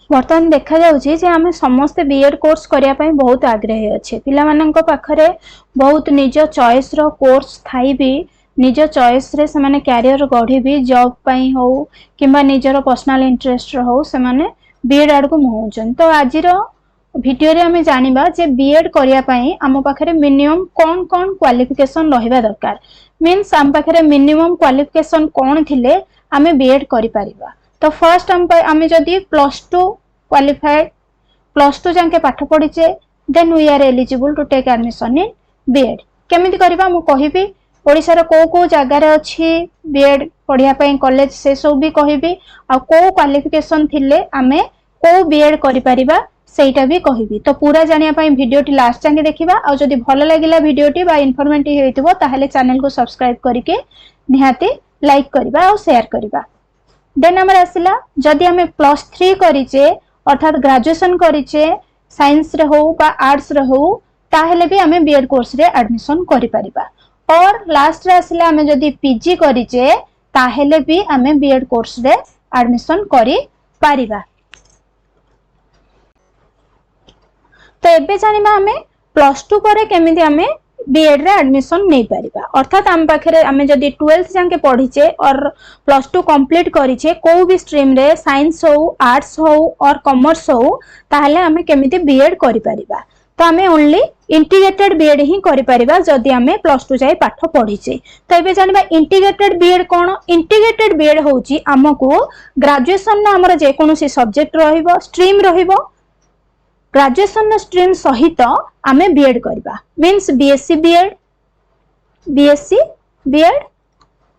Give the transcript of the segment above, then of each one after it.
बर्तमान देखा जाउछि जे आमे समस्त बीएड कोर्स करिया पई बहुत आग्रही अच्छे पिला माननक पाखरे बहुत निज चॉइस रो कोर्स थाई भी निज चॉइस रे से माने कैरियर गढ़ी भी जॉब पई हो किबा निजरो पर्सनल इंटरेस्ट हो से माने बीएड आड़ को मुहउछन। तो आज रो वीडियो रे हमें जानिबा जे बीएड करिया पई हम पाखरे मिनिमम कोन कोन क्वालिफिकेशन रहिबा दरकार मींस हम पाखरे मिनिमम क्वालिफिकेशन कोन थिले हमें बीएड करि परिबा। तो फर्स्ट आम जदि +2 क्वालिफाइड +2 जाके पाठ पढ़ीचे then we are eligible to take admission in BEd. केमिति करबा मु कहिबी ओडिसा रो को जगार अच्छी बीएड पढ़िया पई कॉलेज से सब भी कहबी आ को क्वालिफिकेशन थिले आमे को बीएड करि परिबा सेटा भी कहबी। तो पूरा जानिया पई वीडियोटी लास्ट जाके देखिबा आ जदि भलो लागिला वीडियोटी बा इन्फॉर्मेटिव हेतिबो ताहले चैनल को सब्सक्राइब करके निहाती लाइक करबा और शेयर करबा। देन हमर आसिला जदि हमें +3 करिचे अर्थात ग्रेजुएशन करिचे साइंस रे हो बा आर्ट्स रे हो ताहले भी हमें बीएड कोर्स रे एडमिशन करि परिबा। और लास्ट रे आसिला हमें जदि पीजी करिचे ताहले भी हमें बीएड कोर्स रे एडमिशन करि परिबा। तो एबे जानिबा हमें +2 परे केमिति हमें बीएड रे एडमिशन नहीं परिबा। अर्थात हम पाखरे हमें जदि 12th जाके पढ़ीचे और +2 कंप्लीट करिचे को भी स्ट्रीम रे साइंस हो आर्ट्स हो और कॉमर्स हो ताहले हमें केमिति बीएड करि परिबा। तो हमें ओनली इंटीग्रेटेड बीएड ही करि परिबा जदि हमें +2 जाय पाठ पढ़ीचे। तो एबे जानिबा इंटीग्रेटेड बीएड कोन। इंटीग्रेटेड बीएड होची हमकु ग्रेजुएशन न हमर जे कोनोसी सब्जेक्ट रहिबो स्ट्रीम रहिबो ग्रेजुएशन स्ट्रीम सहित आमे बीएड करबा मींस बीएससी बीएड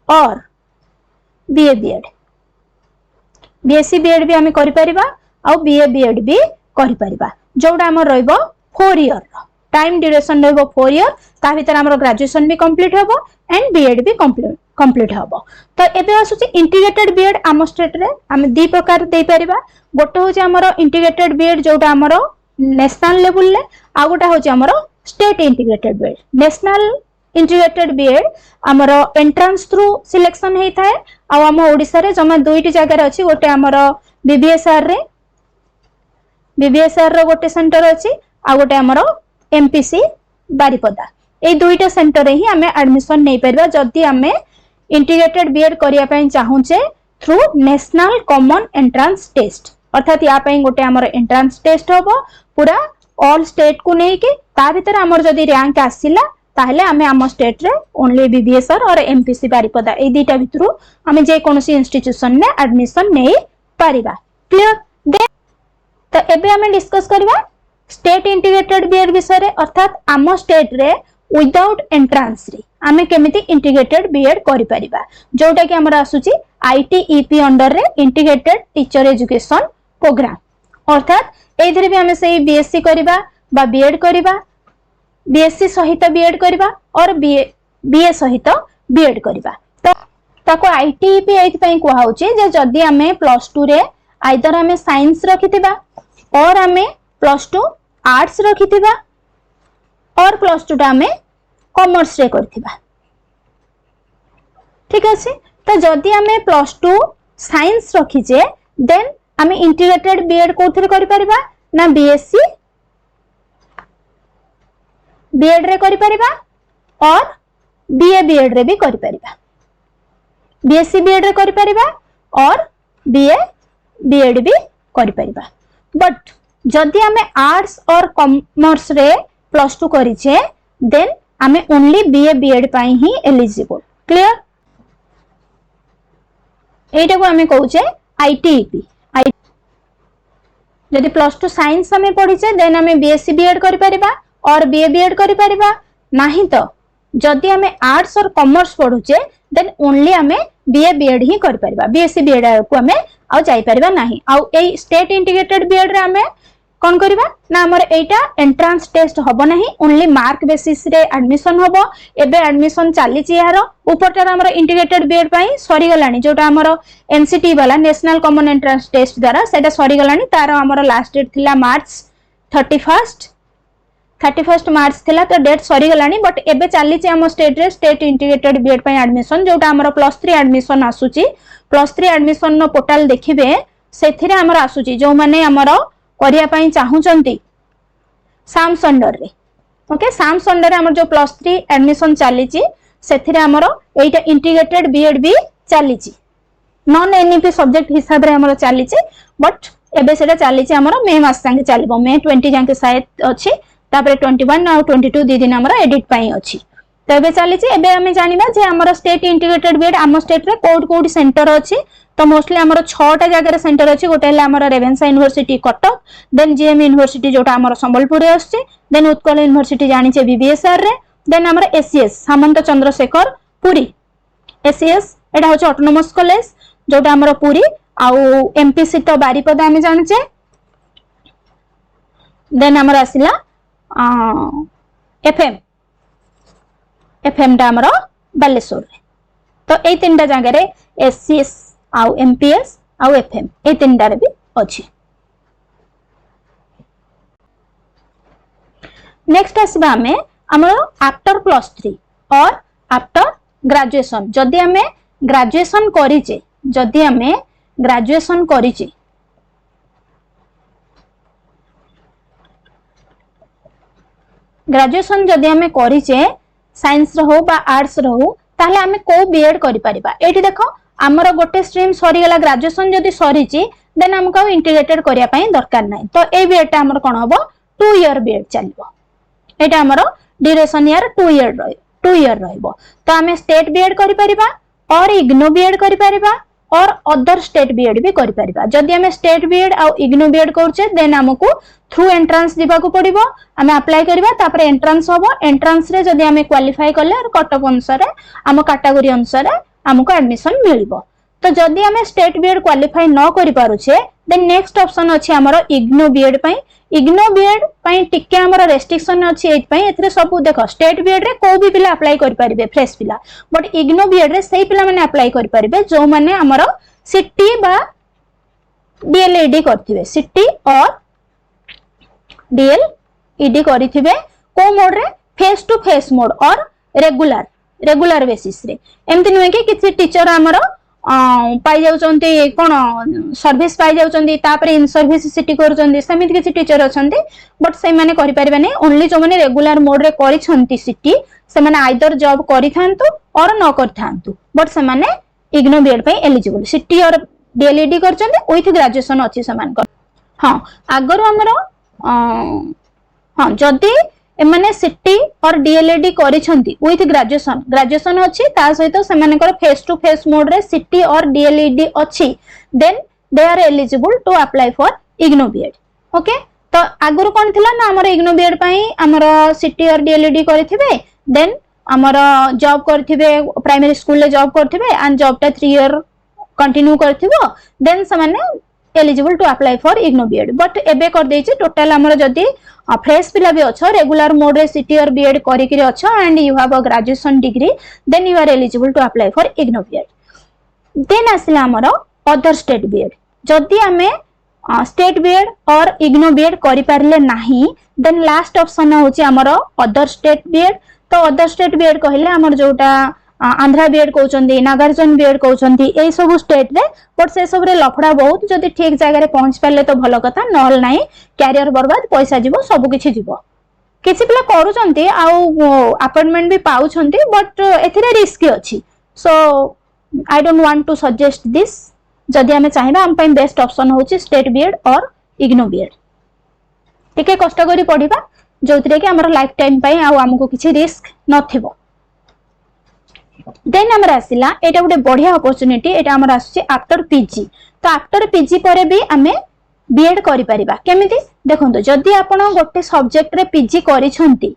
और बीए बीएड बीएससी बीएड भी आमे करि परिबा और बीए बीएड भी करि परिबा जोडा हमर रहइबो 4 इयर टाइम ड्यूरेशन रहइबो 4 इयर ता भीतर हमर ग्रेजुएशन भी कंप्लीट होबो एंड बीएड भी कंप्लीट होबो। तो एबे आसुची इंटीग्रेटेड बीएड आम स्टेट रे आमे दी प्रकार देई परिबा। गोटे होची हमर इंटीग्रेटेड बीएड जोडा हमर नेशनल लेवल ले आ गोटा होची हमर state integrated BEd. National integrated BEd हमर एंट्रेंस थ्रू सिलेक्शन हेई थाए आ हम ओडिसा रे जमा दुईटी जगह रे अछि गोटे हमर बीबीएसआर रो गोटे सेंटर अछि आ गोटे हमर एमपीसी बारिपदा ए दुईटा सेंटर रे ही हमें एडमिशन नै परबा जदी हमें इंटीग्रेटेड बीएड करिया पई चाहूचे through national common entrance test अर्थात या पई गोटे हमर एंट्रेंस टेस्ट होबो पूरा ऑल स्टेट को नै कि ता भीतर हमर जदी रैंक आसिला ताहले हमें हम स्टेट रे ओनली बीबीएसआर और एमपीसी बारिपदा ए दुईटा भितरु हमें जे कोनोसी इंस्टीट्यूशन ने एडमिशन नै परिबा। क्लियर। देन तो एबे हमें डिस्कस करबा स्टेट इंटीग्रेटेड बीएड विषय रे अर्थात आम स्टेट रे विदाउट एंट्रेंस रे आमे केमिति इंटीग्रेटेड बीएड करि परिबा जोटा कि हमरा आसुची आईटीईपी अंडर रे इंटीग्रेटेड टीचर एजुकेशन प्रोग्राम अर्थात एथिरे भी हमें सही बीएससी करबा बा बीएड करबा बीएससी सहित बीएड करबा और बीए सहित बीएड करबा। तो ताको आईटीईपी एथि पई कोहा होची जे जदी हमें +2 रे आइदर हमें साइंस रखिथिबा और हमें +2 आर्ट्स रखिथिबा और +2 टा हमें कॉमर्स रे करथिबा। ठीक अछि। तो जदी हमें +2 साइंस रखिजे देन हमें इंटीग्रेटेड बीएड कोथरे करि परिबा ना बीएससी बीएड रे करि परिबा और बीए बीएड रे भी करि परिबा। बीएससी बीएड रे करि परिबा और बीए बीएड भी करि परिबा। बट जदी हमें आर्ट्स और कॉमर्स रे +2 करिचे देन हमें ओनली बीए बीएड पाई ही एलिजिबल। क्लियर। एटा को हमें कहूचे आईटीईपी। जदी +2 साइंस हमें पढ़ीचे देन हमें बीएससी बीएड करि परिबा और बीए बीएड करि परिबा नाही तो जदी हमें आर्ट्स और कॉमर्स पढ़ुचे देन ओनली हमें बीए बीएड ही करि परिबा। बीएससी बीएड को हमें आ जाई परिबा नाही। आ ए स्टेट इंटीग्रेटेड बीएड रे हमें कोन करबा ना हमर एटा एंट्रेंस टेस्ट होबो नाही ओनली मार्क बेसिस रे एडमिशन होबो। एबे एडमिशन चाली छि यार ऊपरटा हमर इंटीग्रेटेड बीएड पई सरी गलानी जोटा हमर एनसीटी वाला नेशनल कॉमन एंट्रेंस टेस्ट द्वारा सेटा सरी गलानी तार हमर लास्ट डेट थिला मार्च 31 मार्च थिला तो डेट सरी गलानी बट एबे चाली छि हम स्टेट रे स्टेट इंटीग्रेटेड बीएड पई एडमिशन जोटा हमर +3 एडमिशन आसुची +3 एडमिशन नो पोर्टल देखिबे सेथिरे हमर आसुची जो माने हमर करिया पई चाहुचंती साम्स अंडर रे ओके साम्स अंडर हमर जो +3 एडमिशन चलीची सेथिरे हमर एटा इंटीग्रेटेड बीएड भी चलीची नॉन एनईपी सब्जेक्ट हिसाब रे हमर चलीची बट एबे सेटा चलीची हमर मे मास संगे चलीबो मे 20 जाके शायद अछि तापर 21 और 22 दी दिन हमर एडिट पई अछि तो एबे चलीची एबे हमें जानिबा जे हमर स्टेट इंटीग्रेटेड बीएड आम स्टेट रे कोड सेंटर अछि तो मोस्टली हमर 6टा जगह सेंटर अछि गोटे ले हमर Ravenshaw university Cuttack then GM university जोटा हमर संबलपुर रे अछि देन उत्कल यूनिवर्सिटी जानि छे बीबीएसआर रे देन हमर एसीएस सामंत चंद्रशेखर पुरी एसीएस एटा होछ ऑटोनोमस कॉलेज जोटा हमर पुरी आउ एमपीसी तो बारीपदा हमें जानि छे देन हमर आसिला एफएम टा हमर बालेश्वर रे तो ए तीनटा जगह रे एसीएस आउ एमपीएस आउ एफएम ए तीनटा रे भी अछि नेक्स्ट आसबा हमें हमर आफ्टर +3 और आफ्टर ग्रेजुएशन जदी हमें ग्रेजुएशन करिचे जदी हमें ग्रेजुएशन करिचे ग्रेजुएशन जदी हमें करिचे साइंस रो बा आर्ट्स रो ताले हमें को बीएड करि परिबा एठी देखो हमर गोटे स्ट्रीम सरी गला ग्रेजुएशन जदी सरीची देन हमको इंटीग्रेटेड करिया पई दरकार नै तो ए बीएड ता हमर कोन हबो 2 इयर बीएड चलबो एटा हमर ड्यूरेशन ईयर 2 इयर रहइबो तो हमें स्टेट बीएड करि परिबा और इग्नो बीएड करि परिबा और अदर स्टेट बीएड भी करि परिबा जदी हमें स्टेट बीएड आ इग्नो बीएड करछे देन हमको थ्रू एंट्रेंस दिबा को पड़िबो हमें अप्लाई करबा तापर एंट्रेंस होबो एंट्रेंस रे जदी हमें क्वालिफाई करले और कटअप अनुसार हम कैटेगरी अनुसार हमको एडमिशन मिलबो तो जदी हमें स्टेट बीएड क्वालिफाई न करि पारुछे देन नेक्स्ट ऑप्शन अछि हमरो इग्नो बीएड पई इग्नो बीएड पई टिके हमरो रेस्ट्रिक्शन अछि एत पई एथरे सब देखो स्टेट बीएड रे को भी पिला अप्लाई करि परिबे फ्रेश पिला बट इग्नो बीएड रे सही पिला माने अप्लाई करि परिबे जो माने हमरो सिटी बा डीएलईडी करथिबे सिटी और डीएलईडी करथिबे को मोड रे फेस टू फेस मोड और रेगुलर बेसिस रे एमति नुए कि किछि टीचर हमरो पाई जाउचंती कोन सर्विस पाई जाउचंती तापर इन सर्विस सिटी करूचंती समिति किछि टीचर अछंती बट से माने करि परिबे नै ओनली जो माने रेगुलर मोड रे करिसंती सिटी से माने आइदर जॉब करिथांतु और न करिथांतु बट से माने इग्नो बीएड पे एलिजिबल सिटी और डीएलईडी करचंती विथ ग्रेजुएशन अछि समान कर हां आगर हमरो हां जदी एमाने सिटी और डीएलईडी करिसंती विथ ग्रेजुएशन अछि ता सहित से मानकर फेस टू फेस मोड रे सिटी और डीएलईडी अछि then they are eligible to apply for IGNOU BEd okay तो आगुर कोन थिला ना हमर इग्नो बीएड पई हमर सिटी और डीएलईडी करिथिबे देन हमर जॉब करथिबे प्राइमरी स्कूल ले जॉब करथिबे एंड जॉब ता 3 इयर कंटिन्यू करथिबो देन से माने eligible to apply for IGNOU BEd but एबे कर देछि टोटल हमर जदी फ्रेश पिला भी अच्छो रेगुलर मोड रे सिटी और बीएड करि कि अच्छो and you have a graduation degree then you are eligible to apply for IGNOU BEd then आसिला हमर अदर स्टेट बीएड जदी हमें स्टेट बीएड और इग्नो बीएड करि पारले नाही देन लास्ट ऑप्शन होची हमर अदर स्टेट बीएड तो अदर स्टेट बीएड कहले हमर जोटा आंध्रा बीएड कहउचंदी नागार्जुन बीएड कहउचंदी ए सब स्टेट रे बट से सब रे लफड़ा बहुत जदी ठीक जगह रे पहुंच पाले तो भलो कथा नहल नाही कैरियर बर्बाद पैसा जीवो सब किछि जीवो किछि पिला करूचंती आ अपॉइंटमेंट भी पाउचंती बट एथिरे रिस्क अछि so I don't want to suggest this जदी हमें चाहिबा हम पई बेस्ट ऑप्शन होची स्टेट बीएड और इग्नो बीएड टिके कष्ट करी पढिबा जोतरे कि हमर लाइफ टाइम पई आ हमको किछि रिस्क नथिबो देन हमर आसिला एटा गोटे बढ़िया अपॉर्चुनिटी एटा हमर आसुची आफ्टर पीजी तो आफ्टर पीजी परे भी हमें बीएड करि परिबा केमिति देखंतो जदी आपण गोटे सब्जेक्ट रे पीजी करिसंती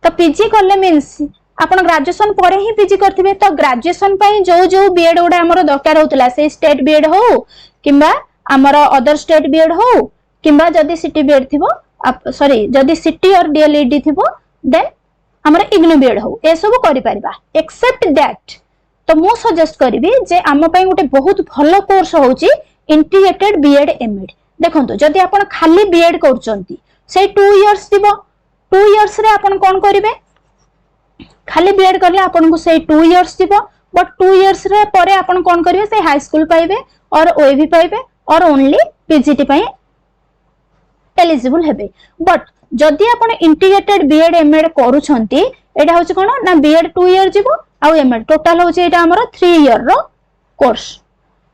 तो पीजी करले मींस आपण ग्रेजुएशन परे ही पीजी करथिबे तो ग्रेजुएशन पई जो बीएड उडा हमर दरकार होतला से स्टेट बीएड हो किबा हमर अदर स्टेट बीएड हो किबा जदी सिटी बीएड थिबो सॉरी जदी सिटी और डीएलईडी थिबो देन हमर इग्नो बीएड हो ए सब करि परिबा एक्सेप्ट दैट तो मु सजेस्ट करबी जे हम पई गोटे बहुत भलो कोर्स होची इंटीग्रेटेड बीएड एमएड देखंतो जदी आपण खाली बीएड करचंती से 2 इयर्स दिबो 2 इयर्स रे आपण कोन करिवे खाली बीएड करले आपण को से 2 इयर्स दिबो बट 2 इयर्स रे परे आपण कोन करिवे से हाई स्कूल पाइबे और ओएवी पाइबे और ओनली पीजीटी पई एलिजिबल हेबे। बट जदि आपण इंटीग्रेटेड बीएड एमएड करूछंती एटा होछ कोन ना बीएड 2 इयर जीवो आ एमएड टोटल होछ एटा हमर 3 इयर रो कोर्स।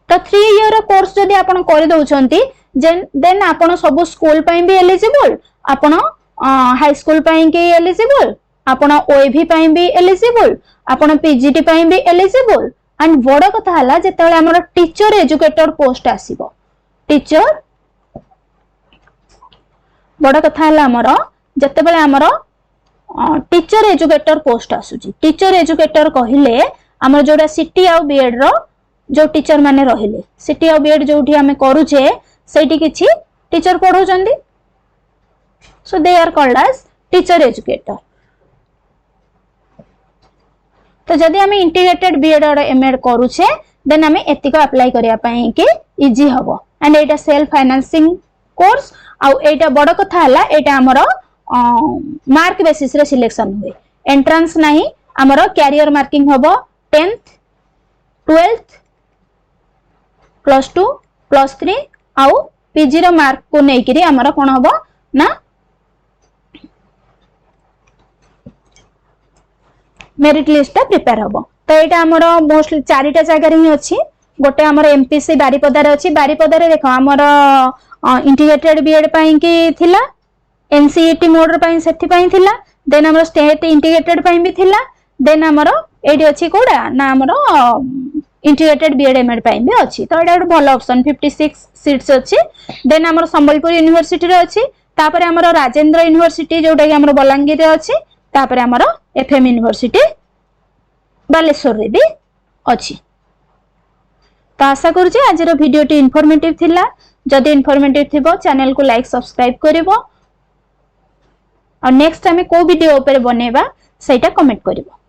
तो 3 इयर रो कोर्स जदि आपण करि दउछंती देन आपण सब स्कूल पई भी एलिजिबल, आपण हाई स्कूल पई के एलिजिबल, आपण ओएवी पई भी एलिजिबल, आपण पीजीटी पई भी एलिजिबल। एंड बड़ कथा हला जेतेबेले हमर टीचर एजुकेटर पोस्ट आसीबो, टीचर बड़ कथा हला हमर जेतेबेले हमर टीचर एजुकेटर पोस्ट आसुची। टीचर एजुकेटर कहिले हमर जोडा सिटी आ बीएड रो जो टीचर माने रहिले, सिटी आ बीएड जोठी हमें करूचे सेठी किछि टीचर पढौचंदी, so they are called as teacher educator. तो जदि हमें इंटीग्रेटेड बीएड और एमएड करूचे देन हमें एतिको अप्लाई करिया पई कि इजी हबो। And Etah self financing course आ एटा बड़ कथा हला एटा हमरो मार्क बेसिस रे सिलेक्शन हुए, एंट्रेंस नहीं हमरो कैरियर मार्किंग हबो 10th 12th +2 +3 आउ पीजी रो मार्क को नै करी हमरो कोन हबो ना मेरिट लिस्ट प्रिपेयर हबो। तो एटा हमरो मोस्टली चारिटा जगह रे ही अछि। गोटे हमरो एमपीसी बारीपदा रे अछि, बारीपदा रे देखो हमरो इंटीग्रेटेड बीएड पई की थिला, एनसीईटी मोड पई सेठी पई थिला, देन हमरो स्टेट इंटीग्रेटेड पई भी थिला, देन हमरो एडी अछि कोडा ना हमरो इंटीग्रेटेड बीएड एमएड पई भी अछि। तो एटा भलो ऑप्शन 56 सीट्स अछि। देन हमरो संबलपुर यूनिवर्सिटी रे अछि, तापर हमरो राजेंद्र यूनिवर्सिटी जोटा कि हमरो बलांगीर रे अछि, तापर हमरो एफएम यूनिवर्सिटी बालेश्वर रे भी अछि। तो आशा करू जे आज रो वीडियो टी इन्फॉर्मेटिव थिला। जदि इन्फॉर्मेटिव थिबो चैनल को लाइक सब्सक्राइब करिवो और नेक्स्ट टाइम को वीडियो ऊपर बनेबा सेटा कमेंट करिवो।